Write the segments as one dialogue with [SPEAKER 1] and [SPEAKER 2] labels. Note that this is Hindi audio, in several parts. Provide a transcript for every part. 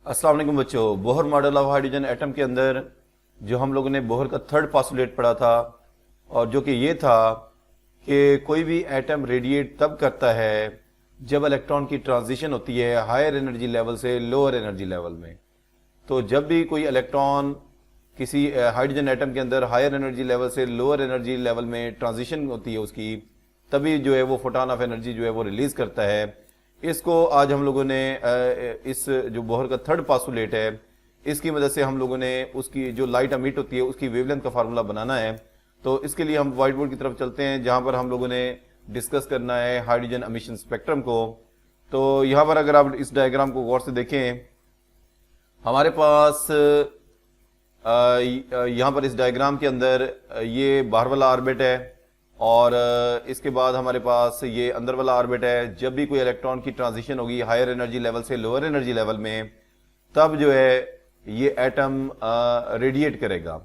[SPEAKER 1] अस्सलाम वालेकुम बच्चों। Bohr model of hydrogen atom के अंदर जो हम लोगों ने बोहर का थर्ड पोस्टुलेट पढ़ा था, और जो कि ये था कि कोई भी एटम रेडिएट तब करता है जब इलेक्ट्रॉन की ट्रांजिशन होती है हायर एनर्जी लेवल से लोअर एनर्जी लेवल में। तो जब भी कोई इलेक्ट्रॉन किसी हाइड्रोजन एटम के अंदर हायर एनर्जी लेवल से लोअर एनर्जी लेवल में ट्रांजिशन होती है उसकी, तभी जो है वो फोटॉन ऑफ एनर्जी जो है वो रिलीज करता है। इसको आज हम लोगों ने इस जो बोहर का थर्ड पोस्टुलेट है इसकी मदद से हम लोगों ने उसकी जो लाइट अमिट होती है उसकी वेवलेंथ का फार्मूला बनाना है। तो इसके लिए हम व्हाइट बोर्ड की तरफ चलते हैं जहां पर हम लोगों ने डिस्कस करना है हाइड्रोजन एमिशन स्पेक्ट्रम को। तो यहाँ पर अगर आप इस डायग्राम को गौर से देखें, हमारे पास यहाँ पर इस डायग्राम के अंदर ये बाहर वाला ऑर्बिट है और इसके बाद हमारे पास ये अंदर वाला ऑर्बिट है। जब भी कोई इलेक्ट्रॉन की ट्रांजिशन होगी हायर एनर्जी लेवल से लोअर एनर्जी लेवल में, तब जो है ये एटम रेडिएट करेगा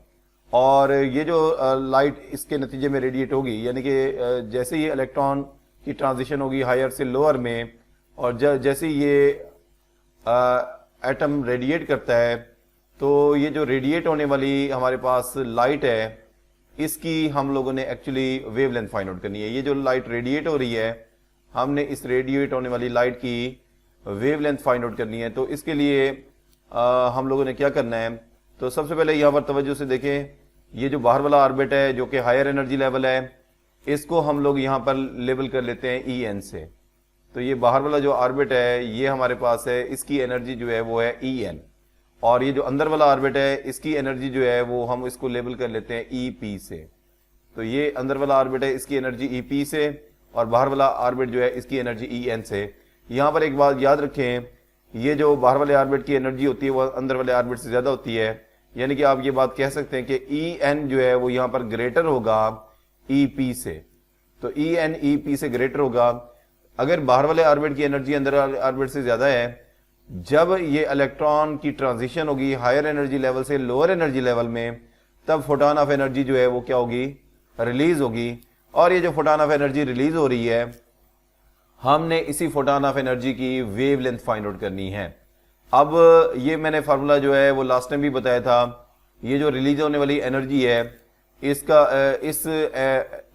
[SPEAKER 1] और ये जो लाइट इसके नतीजे में रेडिएट होगी, यानी कि जैसे ही इलेक्ट्रॉन की ट्रांजिशन होगी हायर से लोअर में और जैसे ये एटम रेडिएट करता है, तो ये जो रेडिएट होने वाली हमारे पास लाइट है इसकी हम लोगों ने एक्चुअली वेवलेंथ फाइंड आउट करनी है। ये जो लाइट रेडिएट हो रही है, हमने इस रेडिएट होने वाली लाइट की वेवलेंथ फाइंड आउट करनी है। तो इसके लिए हम लोगों ने क्या करना है, तो सबसे पहले यहाँ पर तवज्जो से देखें, ये जो बाहर वाला ऑर्बिट है जो कि हायर एनर्जी लेवल है, इसको हम लोग यहाँ पर लेबल कर लेते हैं EN से। तो ये बाहर वाला जो ऑर्बिट है ये हमारे पास है, इसकी एनर्जी जो है वो है EN, और ये जो अंदर वाला ऑर्बिट है इसकी एनर्जी जो है वो हम इसको लेबल कर लेते हैं EP से। तो ये अंदर वाला ऑर्बिट है इसकी एनर्जी EP से और बाहर वाला ऑर्बिट जो है इसकी एनर्जी EN से। यहाँ पर एक बात याद रखें, ये जो बाहर वाले ऑर्बिट की एनर्जी होती है वो अंदर वाले ऑर्बिट से ज्यादा होती है, यानी कि आप ये बात कह सकते हैं कि EN जो है वो यहाँ पर ग्रेटर होगा EP से। तो EN EP से ग्रेटर होगा। अगर बाहर वाले ऑर्बिट की एनर्जी अंदर वाले ऑर्बिट से ज्यादा है, जब ये इलेक्ट्रॉन की ट्रांजिशन होगी हायर एनर्जी लेवल से लोअर एनर्जी लेवल में, तब फोटॉन ऑफ एनर्जी जो है वो क्या होगी, रिलीज होगी। और ये जो फोटॉन ऑफ एनर्जी रिलीज हो रही है, हमने इसी फोटॉन ऑफ एनर्जी की वेवलेंथ फाइंड आउट करनी है। अब ये मैंने फार्मूला जो है वो लास्ट टाइम भी बताया था, ये जो रिलीज होने वाली एनर्जी है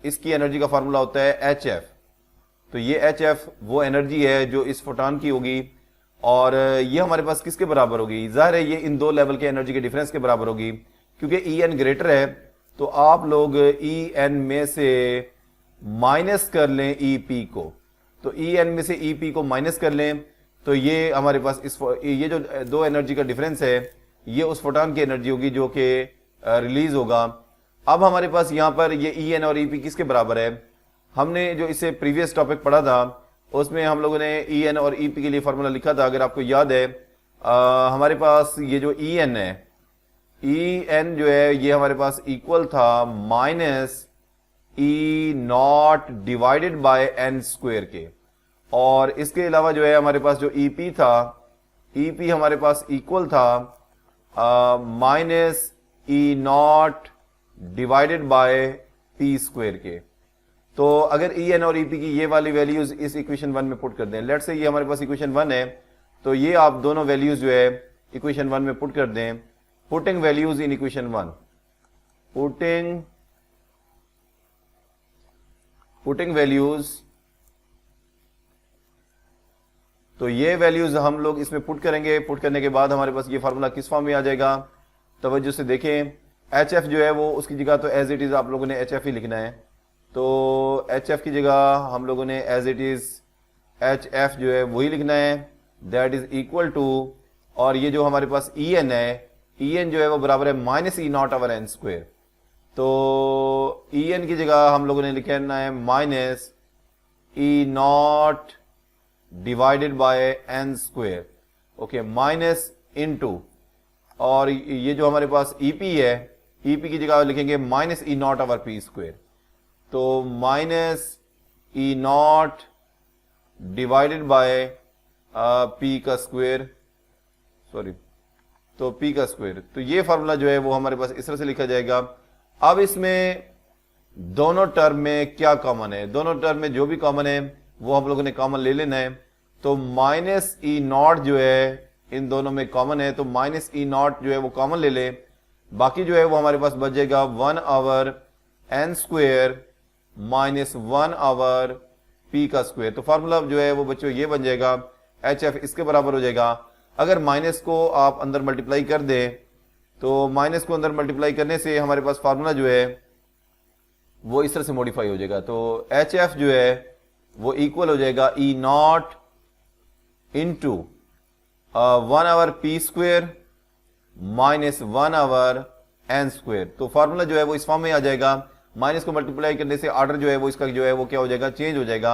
[SPEAKER 1] इसकी एनर्जी का फार्मूला होता है HF। तो ये HF वो एनर्जी है जो इस फोटॉन की होगी और ये हमारे पास किसके बराबर होगी, जाहिर है ये इन दो लेवल के एनर्जी के डिफरेंस के बराबर होगी। क्योंकि EN ग्रेटर है तो आप लोग EN में से माइनस कर लें EP को। तो EN में से EP को माइनस कर लें तो ये हमारे पास ये जो दो एनर्जी का डिफरेंस है ये उस फोटॉन की एनर्जी होगी जो कि रिलीज होगा। अब हमारे पास यहाँ पर ये EN और EP किसके बराबर है, हमने जो इससे प्रीवियस टॉपिक पढ़ा था उसमें हम लोगों ने EN और EP के लिए फार्मूला लिखा था। अगर आपको याद है, हमारे पास ये जो EN है, EN जो है ये हमारे पास इक्वल था minus E0 divided bye N square के। और इसके अलावा जो है हमारे पास जो EP था, EP हमारे पास इक्वल था minus E0 divided by P square के। तो अगर EN और EP की ये वाली वैल्यूज इस इक्वेशन 1 में पुट कर दें, लेट्स से ये हमारे पास इक्वेशन 1 है, तो ये आप दोनों वैल्यूज जो है इक्वेशन 1 में पुट कर दें। Putting values in equation 1, putting values, तो ये वैल्यूज हम लोग इसमें पुट करेंगे। पुट करने के बाद हमारे पास ये फार्मूला किस फॉर्म में आ जाएगा, तवज्जो से देखें। HF जो है वो उसकी जगह तो एज इट इज आप लोगों ने HF ही लिखना है। तो HF की जगह हम लोगों ने एज इट इज HF जो है वही लिखना है, दैट इज इक्वल टू, और ये जो हमारे पास EN है, EN जो है वो बराबर है minus E0 over N square. तो EN की जगह हम लोगों ने लिखना है minus E0 divided bye N square. Okay, minus into, और ये जो हमारे पास EP है, EP की जगह लिखेंगे minus E0 over P square. तो minus E0 divided by P का स्क्वायर, सॉरी, तो P का स्क्वायर। तो ये फार्मूला जो है वो हमारे पास इस तरह से लिखा जाएगा। अब इसमें दोनों टर्म में क्या कॉमन है, दोनों टर्म में जो भी कॉमन है वो हम लोगों ने कॉमन ले लेना है। तो माइनस E0 जो है इन दोनों में कॉमन है, तो माइनस ई नॉट जो है वो कॉमन ले ले, बाकी जो है वो हमारे पास बचेगा 1/n² माइनस 1/p का स्क्वायर। तो फार्मूला जो है वो बच्चों ये बन जाएगा, HF इसके बराबर हो जाएगा। अगर माइनस को आप अंदर मल्टीप्लाई कर दें तो माइनस को अंदर मल्टीप्लाई करने से हमारे पास फार्मूला जो है वो इस तरह से मॉडिफाई हो जाएगा। तो HF जो है वो इक्वल हो जाएगा E not into 1/p² minus 1/n²। तो फार्मूला जो है वो इस फॉर्म में आ जाएगा। माइनस को मल्टीप्लाई करने से ऑर्डर जो है वो इसका जो है वो क्या हो जाएगा, चेंज हो जाएगा।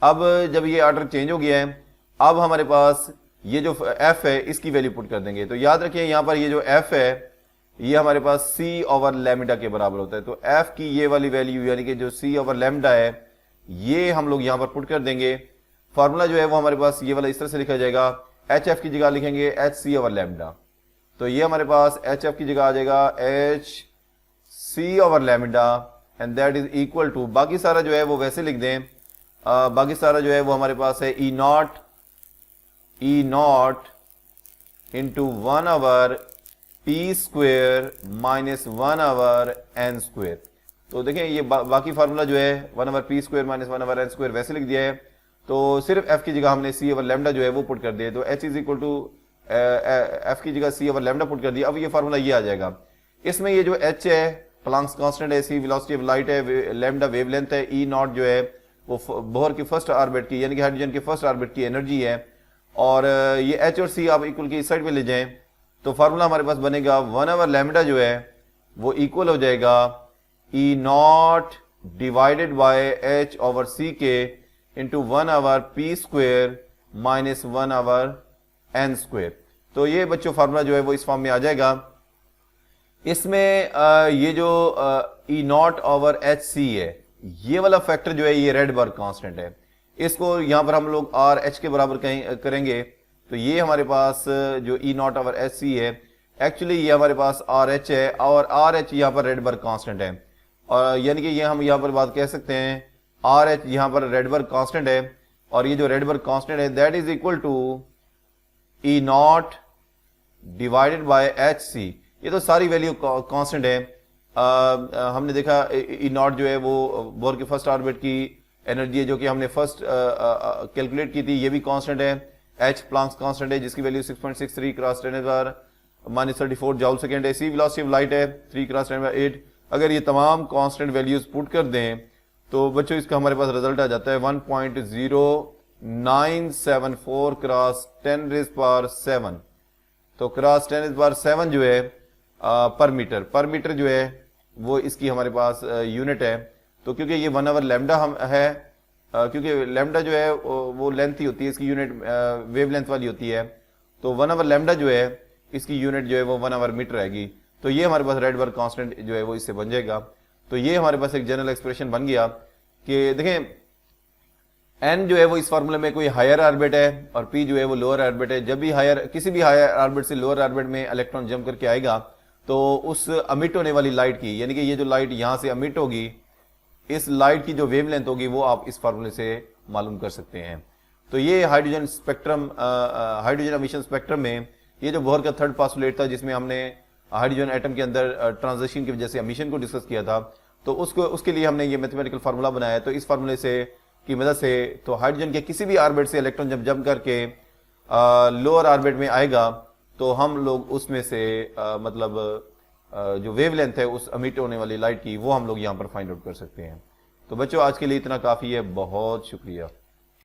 [SPEAKER 1] अब जब ये ऑर्डर चेंज हो गया है, अब हमारे पास ये जो f है इसकी वैल्यू पुट कर देंगे। तो याद रखिए यहां पर ये जो f है ये हमारे पास c/λ के बराबर होता है। तो f की ये वाली वैल्यू यानी कि जो c/λ है ये हम लोग यहां पर पुट कर देंगे। फार्मूला जो है वो हमारे पास ये वाला इस तरह से लिखा जाएगा, HF की जगह लिखेंगे hc/λ। तो ये हमारे पास HF की जगह आ जाएगा hc/λ and that is equal to, बाकी सारा जो है वो वैसे लिख दें, बाकी सारा जो है वो हमारे पास है E not into 1/p² minus 1/n²। तो देखें ये बाकी फार्मूला जो है 1/p² माइनस 1/n² वैसे लिख दिया है। तो सिर्फ f की जगह हमने c/λ जो है वो पुट कर दिया। तो h is equal to f की जगह c/λ पुट कर दिया। अब ये फार्मूला ये आ जाएगा। इसमें ये जो h है प्लांक्स कांस्टेंट है, c वेलोसिटी ऑफ लाइट है, लैम्डा वेवलेंथ है, E नॉट जो है वो बोहर की फर्स्ट ऑर्बिट की यानी कि हाइड्रोजन की फर्स्ट ऑर्बिट की एनर्जी है, और ये h और c आप इक्वल की इस साइड पे ले जाएं तो फार्मूला हमारे पास बनेगा 1/λ जो है वो इक्वल हो जाएगा E not divided bye h/c के इंटू 1/p² माइनस 1/n²। तो ये बच्चों फार्मूला जो है वो इस फॉर्म में आ जाएगा। इसमें ये जो E नॉट/hc है ये वाला फैक्टर जो है ये रेडबर्ग कांस्टेंट है, इसको यहां पर हम लोग RH के बराबर करेंगे। तो ये हमारे पास जो E नॉट/hc है एक्चुअली ये हमारे पास RH है, और RH यहां पर रेडबर्ग कांस्टेंट है, और यानी कि ये हम यहां पर बात कह सकते हैं RH यहां पर रेडबर्ग कांस्टेंट है, और ये जो रेडबर्ग कांस्टेंट है that is equal to E not divided by hc। ये तो सारी वैल्यू कांस्टेंट है। हमने देखा E नॉट जो है वो बोर के फर्स्ट ऑर्बिट की एनर्जी है जो कि हमने फर्स्ट कैलकुलेट की थी, ये भी कांस्टेंट है। H प्लांक्स कांस्टेंट है जिसकी वैल्यू 6.63 क्रॉस 10⁻⁻34 जूल सेकेंड है। C वेलोसिटी ऑफ लाइट है 3 क्रॉस 10⁻8। अगर ये तमाम कांस्टेंट वैल्यूज पुट कर दें तो बच्चों इसका हमारे पास रिजल्ट आ जाता है 1.0974 क्रॉस 10⁻7। तो क्रॉस 10⁻7 जो है पर मीटर जो है वो इसकी हमारे पास यूनिट है। तो क्योंकि ये 1/λ हम है, क्योंकि लैम्डा जो है वो लेंथ ही होती है, इसकी यूनिट वेवलेंथ वाली होती है, तो 1/λ जो है इसकी यूनिट जो है वो 1/मीटर आएगी। तो ये हमारे पास रेडबर्ग कांस्टेंट जो है वो इससे बन जाएगा। तो ये हमारे पास एक जनरल एक्सप्रेशन बन गया कि देखें n जो है वो इस फार्मूले में कोई हायर ऑर्बिट है और p जो है वो लोअर ऑर्बिट है। जब भी किसी भी हायर ऑर्बिट से लोअर ऑर्बिट में इलेक्ट्रॉन जंप करके आएगा तो उस अमिट होने वाली लाइट की यानी कि ये जो लाइट यहां से अमिट होगी, इस लाइट की जो वेवलेंथ होगी वो आप इस फार्मूले से मालूम कर सकते हैं। तो ये hydrogen spectrum, hydrogen emission spectrum में ये जो बोहर का थर्ड पास्टुलेट था जिसमें हमने हाइड्रोजन एटम के अंदर ट्रांजिशन की वजह से एमिशन को डिस्कस किया था, तो उसके लिए हमने ये मैथमेटिकल फार्मूला बनाया। तो इस फार्मूले से की मदद से तो हाइड्रोजन के किसी भी ऑर्बिट से इलेक्ट्रॉन जब जंप करके लोअर ऑर्बिट में आएगा तो हम लोग उसमें से जो वेवलेंथ है उस अमिट होने वाली लाइट की वो हम लोग यहाँ पर फाइंड आउट कर सकते हैं। तो बच्चों आज के लिए इतना काफ़ी है, बहुत शुक्रिया।